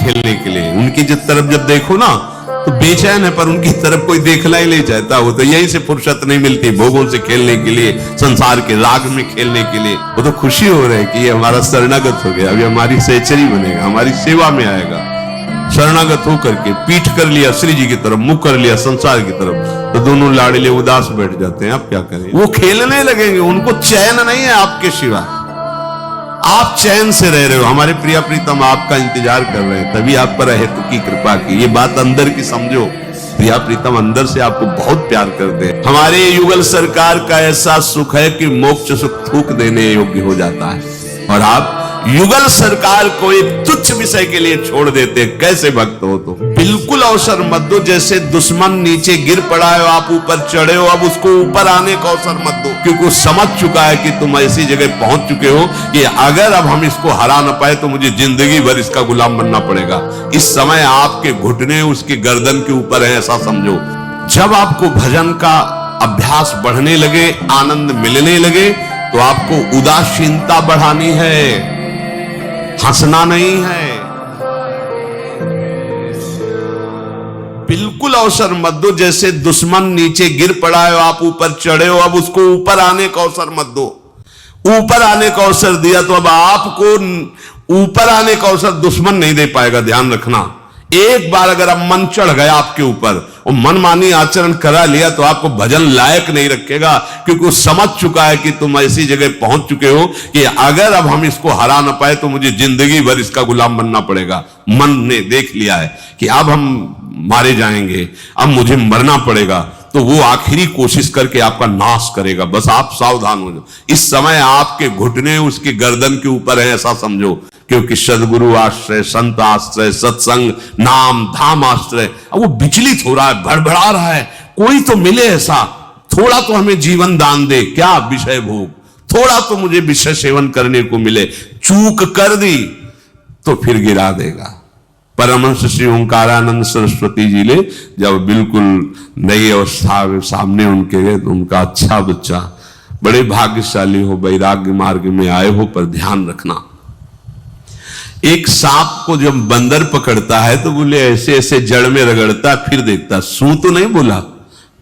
खेलने के लिए। उनकी जिस तरफ जब देखो ना तो बेचैन है, पर उनकी तरफ कोई देखना ही नहीं चाहता। वो तो यहीं से फुर्सत नहीं मिलती भोगों से खेलने के लिए, संसार के राग में खेलने के लिए। वो तो खुशी हो रही है कि ये हमारा शरणागत हो गया, अभी हमारी सहचरी बनेगा, हमारी सेवा में आएगा। शरणागत होकर के पीठ कर लिया श्री जी की तरफ, मुख कर लिया संसार की तरफ, तो दोनों लाड़िले उदास बैठ जाते हैं। आप क्या करें, वो खेलने लगेंगे, उनको चैन नहीं है आपके सिवा। आप चैन से रह रहे हो, हमारे प्रिय प्रीतम आपका इंतजार कर रहे हैं, तभी आप पर हेतु की कृपा की। ये बात अंदर की समझो, प्रिय प्रीतम अंदर से आपको बहुत प्यार करते हैं। हमारे युगल सरकार का ऐसा सुख है कि मोक्ष सुख थूक देने योग्य हो जाता है, और आप युगल सरकार को एक तुच्छ विषय के लिए छोड़ देते। कैसे भक्त हो तुम। बिल्कुल अवसर मत दो, जैसे दुश्मन नीचे गिर पड़ा है, आप ऊपर चढ़े हो, अब उसको ऊपर आने का अवसर मत दो, क्योंकि वो समझ चुका है कि तुम ऐसी जगह पहुंच चुके हो कि अगर अब हम इसको हरा न पाए तो मुझे जिंदगी भर इसका गुलाम बनना पड़ेगा। इस समय आपके घुटने उसकी गर्दन के ऊपर है, ऐसा समझो। जब आपको भजन का अभ्यास बढ़ने लगे, आनंद मिलने लगे, तो आपको उदासीनता बढ़ानी है, हंसना नहीं है। बिल्कुल अवसर मत दो, जैसे दुश्मन नीचे गिर पड़ा है, आप ऊपर चढ़े हो, अब उसको ऊपर आने का अवसर मत दो। ऊपर आने का अवसर दिया तो अब आपको ऊपर आने का अवसर दुश्मन नहीं दे पाएगा। ध्यान रखना, एक बार अगर अब मन चढ़ गया आपके ऊपर और मनमानी आचरण करा लिया तो आपको भजन लायक नहीं रखेगा, क्योंकि वो समझ चुका है कि तुम ऐसी जगह पहुंच चुके हो कि अगर अब हम इसको हरा न पाए तो मुझे जिंदगी भर इसका गुलाम बनना पड़ेगा। मन ने देख लिया है कि अब हम मारे जाएंगे, अब मुझे मरना पड़ेगा, तो वो आखिरी कोशिश करके आपका नाश करेगा। बस आप सावधान हो जाओ। इस समय आपके घुटने उसकी गर्दन के ऊपर है, ऐसा समझो, क्योंकि सदगुरु आश्रय, संत आश्रय, सत्संग, नाम धाम आश्रय, अब वो विचलित हो रहा है, भड़बड़ा रहा है। कोई तो मिले ऐसा, थोड़ा तो हमें जीवन दान दे, क्या विषय भोग, थोड़ा तो मुझे विषय सेवन करने को मिले। चूक कर दी तो फिर गिरा देगा। परमहंस श्री ओंकारानंद सरस्वती जी ने जब बिल्कुल नई अवस्था में सामने उनके गए तो उनका अच्छा बच्चा, बड़े भाग्यशाली हो, वैराग्य मार्ग में आए हो, पर ध्यान रखना, एक सांप को जब बंदर पकड़ता है तो बोले ऐसे ऐसे जड़ में रगड़ता, फिर देखता, सू तो नहीं बोला,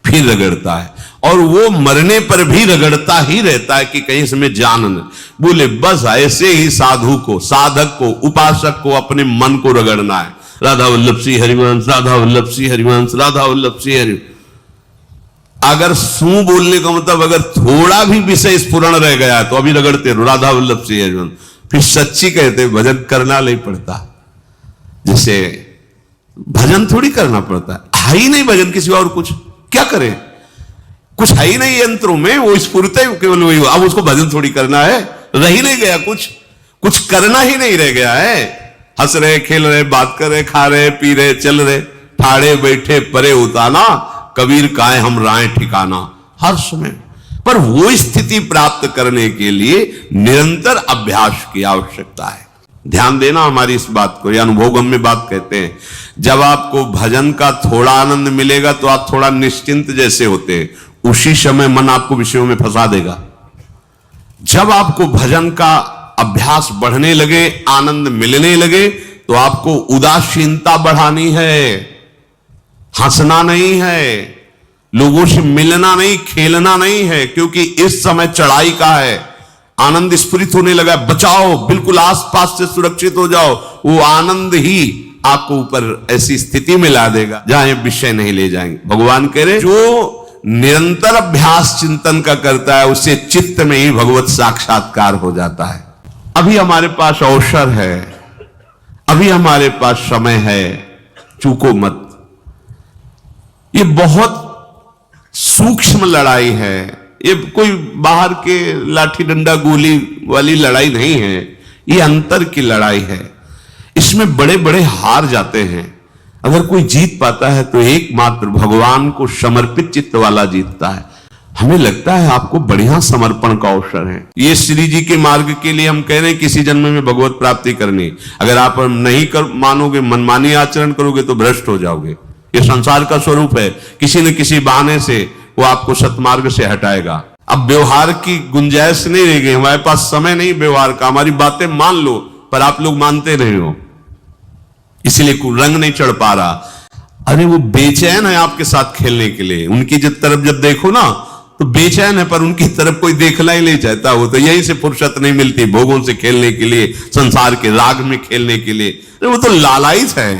फिर रगड़ता है, और वो मरने पर भी रगड़ता ही रहता है कि कहीं इसमें जान न। बोले बस ऐसे ही साधु को, साधक को, उपासक को अपने मन को रगड़ना है। राधा वल्लभ श्री हरिवंश, राधा वल्लभ श्री हरिवंश, राधा वल्लभ श्री हरि। अगर सू बोलने का मतलब अगर थोड़ा भी विषय स्फुरण रह गया तो अभी रगड़ते रहो, राधा वल्लभ श्री हरिवंश। फिर सच्ची कहते भजन करना नहीं पड़ता। जैसे भजन थोड़ी करना पड़ता है ही नहीं, भजन किसी और कुछ क्या करें, कुछ है ही नहीं यंत्रों में, वो स्फुरते केवल वही। अब उसको भजन थोड़ी करना है, रह ही नहीं गया, कुछ करना ही नहीं रह गया है। हंस रहे, खेल रहे, बात कर रहे, खा रहे, पी रहे, चल रहे, ठाड़े बैठे परे उताना, कबीर काहे हम राय ठिकाना, हर समय। पर वो स्थिति प्राप्त करने के लिए निरंतर अभ्यास की आवश्यकता है। ध्यान देना हमारी इस बात को, यह अनुभोगम में बात कहते हैं। जब आपको भजन का थोड़ा आनंद मिलेगा तो आप थोड़ा निश्चिंत जैसे होते हैं, उसी समय मन आपको विषयों में फंसा देगा। जब आपको भजन का अभ्यास बढ़ने लगे, आनंद मिलने लगे, तो आपको उदासीनता बढ़ानी है, हंसना नहीं है, लोगों से मिलना नहीं, खेलना नहीं है, क्योंकि इस समय चढ़ाई का है। आनंद स्फुरित होने लगा, बचाओ, बिल्कुल आसपास से सुरक्षित हो जाओ। वो आनंद ही आपको ऊपर ऐसी स्थिति में ला देगा जहां विषय नहीं ले जाएंगे। भगवान कह रहे जो निरंतर अभ्यास चिंतन का करता है उससे चित्त में ही भगवत साक्षात्कार हो जाता है। अभी हमारे पास अवसर है, अभी हमारे पास समय है, चूको मत। ये बहुत सूक्ष्म लड़ाई है, ये कोई बाहर के लाठी डंडा गोली वाली लड़ाई नहीं है, ये अंतर की लड़ाई है। इसमें बड़े बड़े हार जाते हैं। अगर कोई जीत पाता है तो एकमात्र भगवान को समर्पित चित्त वाला जीतता है। हमें लगता है आपको बढ़िया समर्पण का अवसर है। ये श्री जी के मार्ग के लिए हम कह रहे हैं किसी जन्म में भगवत प्राप्ति करनी। अगर आप नहीं कर मानोगे, मनमानी आचरण करोगे तो भ्रष्ट हो जाओगे। ये संसार का स्वरूप है, किसी न किसी बहाने से वो आपको सतमार्ग से हटाएगा। अब व्यवहार की गुंजाइश नहीं रह गई, हमारे पास समय नहीं व्यवहार का। हमारी बातें मान लो, पर आप लोग मानते नहीं हो, इसलिए रंग नहीं चढ़ पा रहा। अरे वो बेचैन है आपके साथ खेलने के लिए, उनकी तरफ जब देखो ना तो बेचैन है, पर उनकी तरफ कोई देखना ही नहीं चाहता। वो तो यहीं से फुर्सत नहीं मिलती भोगों से खेलने के लिए, संसार के राग में खेलने के लिए। अरे वो तो लालायित है,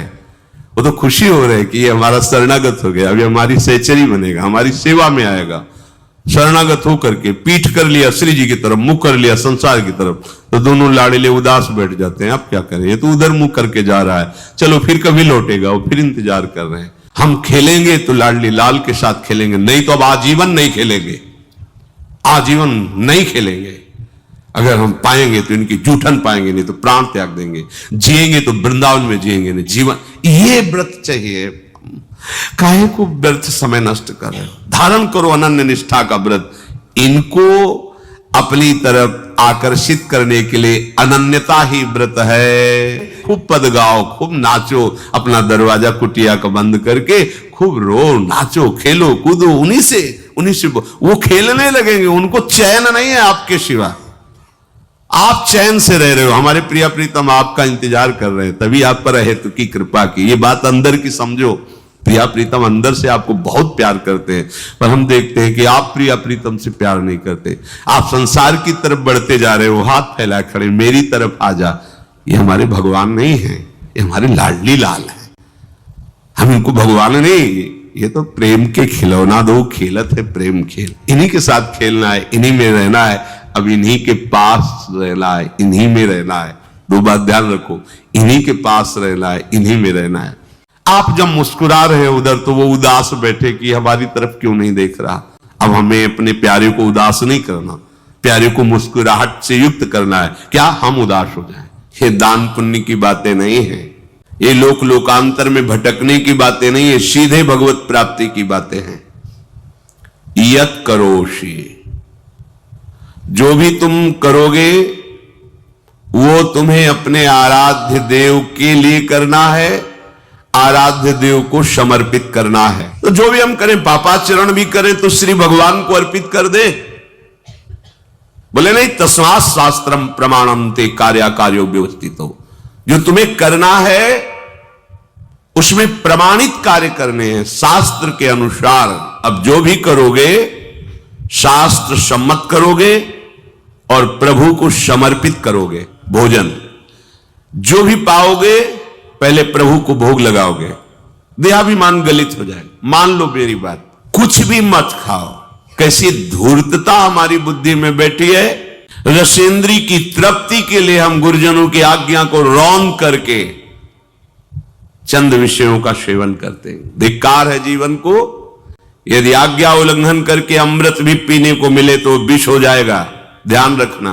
वो तो खुशी हो रही है कि ये हमारा शरणागत हो गया, अभी हमारी सहचरी बनेगा, हमारी सेवा में आएगा। शरणागत होकर के पीठ कर लिया श्री जी की तरफ, मुख कर लिया संसार की तरफ, तो दोनों लाड़ेले उदास बैठ जाते हैं। अब क्या करें, ये तो उधर मुख करके जा रहा है, चलो फिर कभी लौटेगा, वो फिर इंतजार कर रहे हैं। हम खेलेंगे तो लाडली लाल के साथ खेलेंगे, नहीं तो अब आजीवन नहीं खेलेंगे, आजीवन नहीं खेलेंगे। अगर हम पाएंगे तो इनकी जूठन पाएंगे, नहीं तो प्राण त्याग देंगे। जिएंगे तो वृंदावन में जिएंगे, नहीं जीवन। ये व्रत चाहिए। काहे को व्यर्थ समय नष्ट कर रहे हो? धारण करो अनन्य निष्ठा का व्रत। इनको अपनी तरफ आकर्षित करने के लिए अनन्यता ही व्रत है। खूब पद गाओ, खूब नाचो, अपना दरवाजा कुटिया का बंद करके खूब रो, नाचो, खेलो, कूदो, उन्हीं से वो खेलने लगेंगे। उनको चैन नहीं है आपके सिवा, आप चैन से रह रहे हो। हमारे प्रिय प्रीतम आपका इंतजार कर रहे हैं, तभी आप पर हेतु की कृपा की। ये बात अंदर की समझो, प्रिया प्रीतम अंदर से आपको बहुत प्यार करते हैं, पर हम देखते हैं कि आप प्रिया प्रीतम से प्यार नहीं करते। आप संसार की तरफ बढ़ते जा रहे हो, हाथ फैला खड़े, मेरी तरफ आ जा। ये हमारे भगवान नहीं है, ये हमारे लाडली लाल है। हम इनको भगवान नहीं, ये तो प्रेम के खिलौना दो खेलत है प्रेम खेल। इन्हीं के साथ खेलना है, इन्हीं में रहना है, अब इन्हीं के पास रहना है, इन्हीं में रहना है। दो बात ध्यान रखो, इन्हीं के पास रहना है, इन्हीं में रहना है। आप जब मुस्कुरा रहे हो उधर, तो वो उदास बैठे कि हमारी तरफ क्यों नहीं देख रहा। अब हमें अपने प्यारे को उदास नहीं करना, प्यारे को मुस्कुराहट से युक्त करना है। क्या हम उदास हो जाएं? ये दान पुण्य की बातें नहीं है, ये लोक लोकांतर में भटकने की बातें नहीं है, सीधे भगवत प्राप्ति की बातें हैं। यत करोषि, जो भी तुम करोगे वो तुम्हें अपने आराध्य देव के लिए करना है, आराध्य देव को समर्पित करना है। तो जो भी हम करें, पापाचरण भी करें तो श्री भगवान को अर्पित कर दे। बोले नहीं, तस्मात् शास्त्रम प्रमाणम ते कार्याकार्यो व्यवस्थितो। जो तुम्हें करना है उसमें प्रमाणित कार्य करने हैं शास्त्र के अनुसार। अब जो भी करोगे शास्त्र सम्मत करोगे और प्रभु को समर्पित करोगे। भोजन जो भी पाओगे पहले प्रभु को भोग लगाओगे, देहाभिमान गलित हो जाए। मान लो मेरी बात, कुछ भी मत खाओ। कैसी धूर्तता हमारी बुद्धि में बैठी है। रसेंद्री की तृप्ति के लिए हम गुरुजनों की आज्ञा को रौन करके चंद विषयों का सेवन करते हैं। धिक्कार है जीवन को। यदि आज्ञा उल्लंघन करके अमृत भी पीने को मिले तो विष हो जाएगा, ध्यान रखना।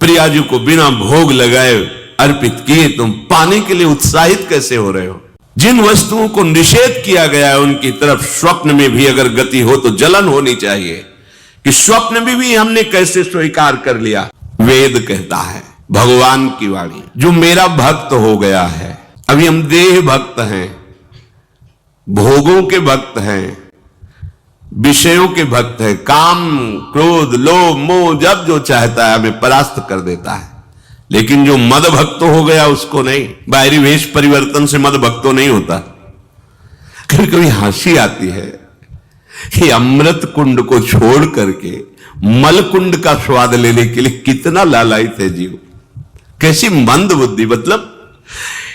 प्रियाजू को बिना भोग लगाए अर्पित किए तुम पाने के लिए उत्साहित कैसे हो रहे हो? जिन वस्तुओं को निषेध किया गया है उनकी तरफ स्वप्न में भी अगर गति हो तो जलन होनी चाहिए कि स्वप्न में भी हमने कैसे स्वीकार कर लिया। वेद कहता है, भगवान की वाणी, जो मेरा भक्त हो गया है। अभी हम देह भक्त हैं, भोगों के भक्त हैं, विषयों के भक्त हैं। काम क्रोध लोभ मोह जब जो चाहता है हमें परास्त कर देता है। लेकिन जो मद भक्त हो गया उसको नहीं। बाहरी वेश परिवर्तन से मद भक्तो नहीं होता। कभी कभी हंसी आती है कि अमृत कुंड को छोड़ करके मल कुंड का स्वाद लेने के लिए कितना लालायित है जीव। कैसी मंद बुद्धि, मतलब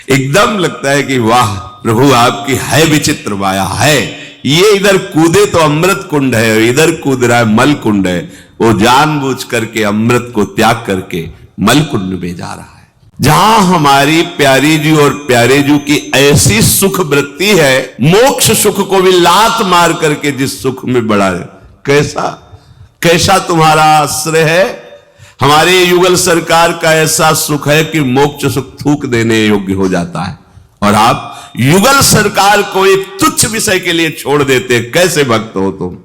एकदम लगता है कि वाह प्रभु आपकी है विचित्र माया है। ये इधर कूदे तो अमृत कुंड है, इधर कूद रहा है मल कुंड है। वो जानबूझ करके अमृत को त्याग करके मल कुंड में जा रहा है। जहां हमारी प्यारी जी और प्यारे जी की ऐसी सुख वृत्ति है, मोक्ष सुख को भी लात मार करके जिस सुख में बढ़ा है। कैसा तुम्हारा आश्रय है? हमारे युगल सरकार का ऐसा सुख है कि मोक्ष सुख थूक देने योग्य हो जाता है, और आप युगल सरकार को एक तुच्छ विषय के लिए छोड़ देते। कैसे भक्त हो तुम?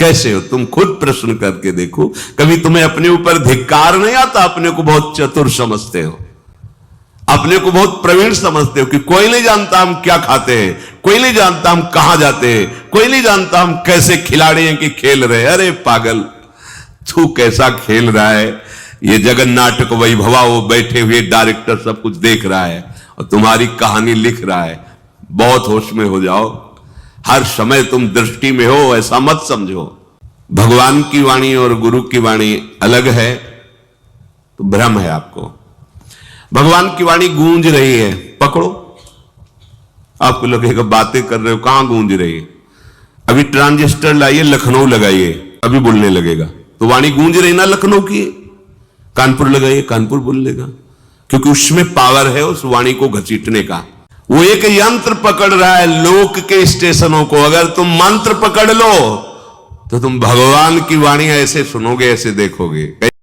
कैसे हो तुम? खुद प्रश्न करके देखो। कभी तुम्हें अपने ऊपर धिक्कार नहीं आता? अपने को बहुत चतुर समझते हो, अपने को बहुत प्रवीण समझते हो कि कोई नहीं जानता हम क्या खाते हैं, कोई नहीं जानता हम कहां जाते हैं, कोई नहीं जानता हम कैसे खिलाड़ी हैं कि खेल रहे हैं। अरे पागल, तू कैसा खेल रहा है? ये जगन नाटक वैभवा, वो बैठे हुए डायरेक्टर सब कुछ देख रहा है और तुम्हारी कहानी लिख रहा है। बहुत होश में हो जाओ, हर समय तुम दृष्टि में हो, ऐसा मत समझो। भगवान की वाणी और गुरु की वाणी अलग है तो भ्रम है आपको। भगवान की वाणी गूंज रही है, पकड़ो। आपको लगेगा बातें कर रहे हो, कहां गूंज रही है? अभी ट्रांजिस्टर लाइए, लखनऊ लगाइए, अभी बोलने लगेगा। तो वाणी गूंज रही ना लखनऊ की। कानपुर लगाइए, कानपुर बोल लेगा, क्योंकि उसमें पावर है उस वाणी को घसीटने का। वो एक यंत्र पकड़ रहा है लोक के स्टेशनों को। अगर तुम मंत्र पकड़ लो तो तुम भगवान की वाणी ऐसे सुनोगे, ऐसे देखोगे।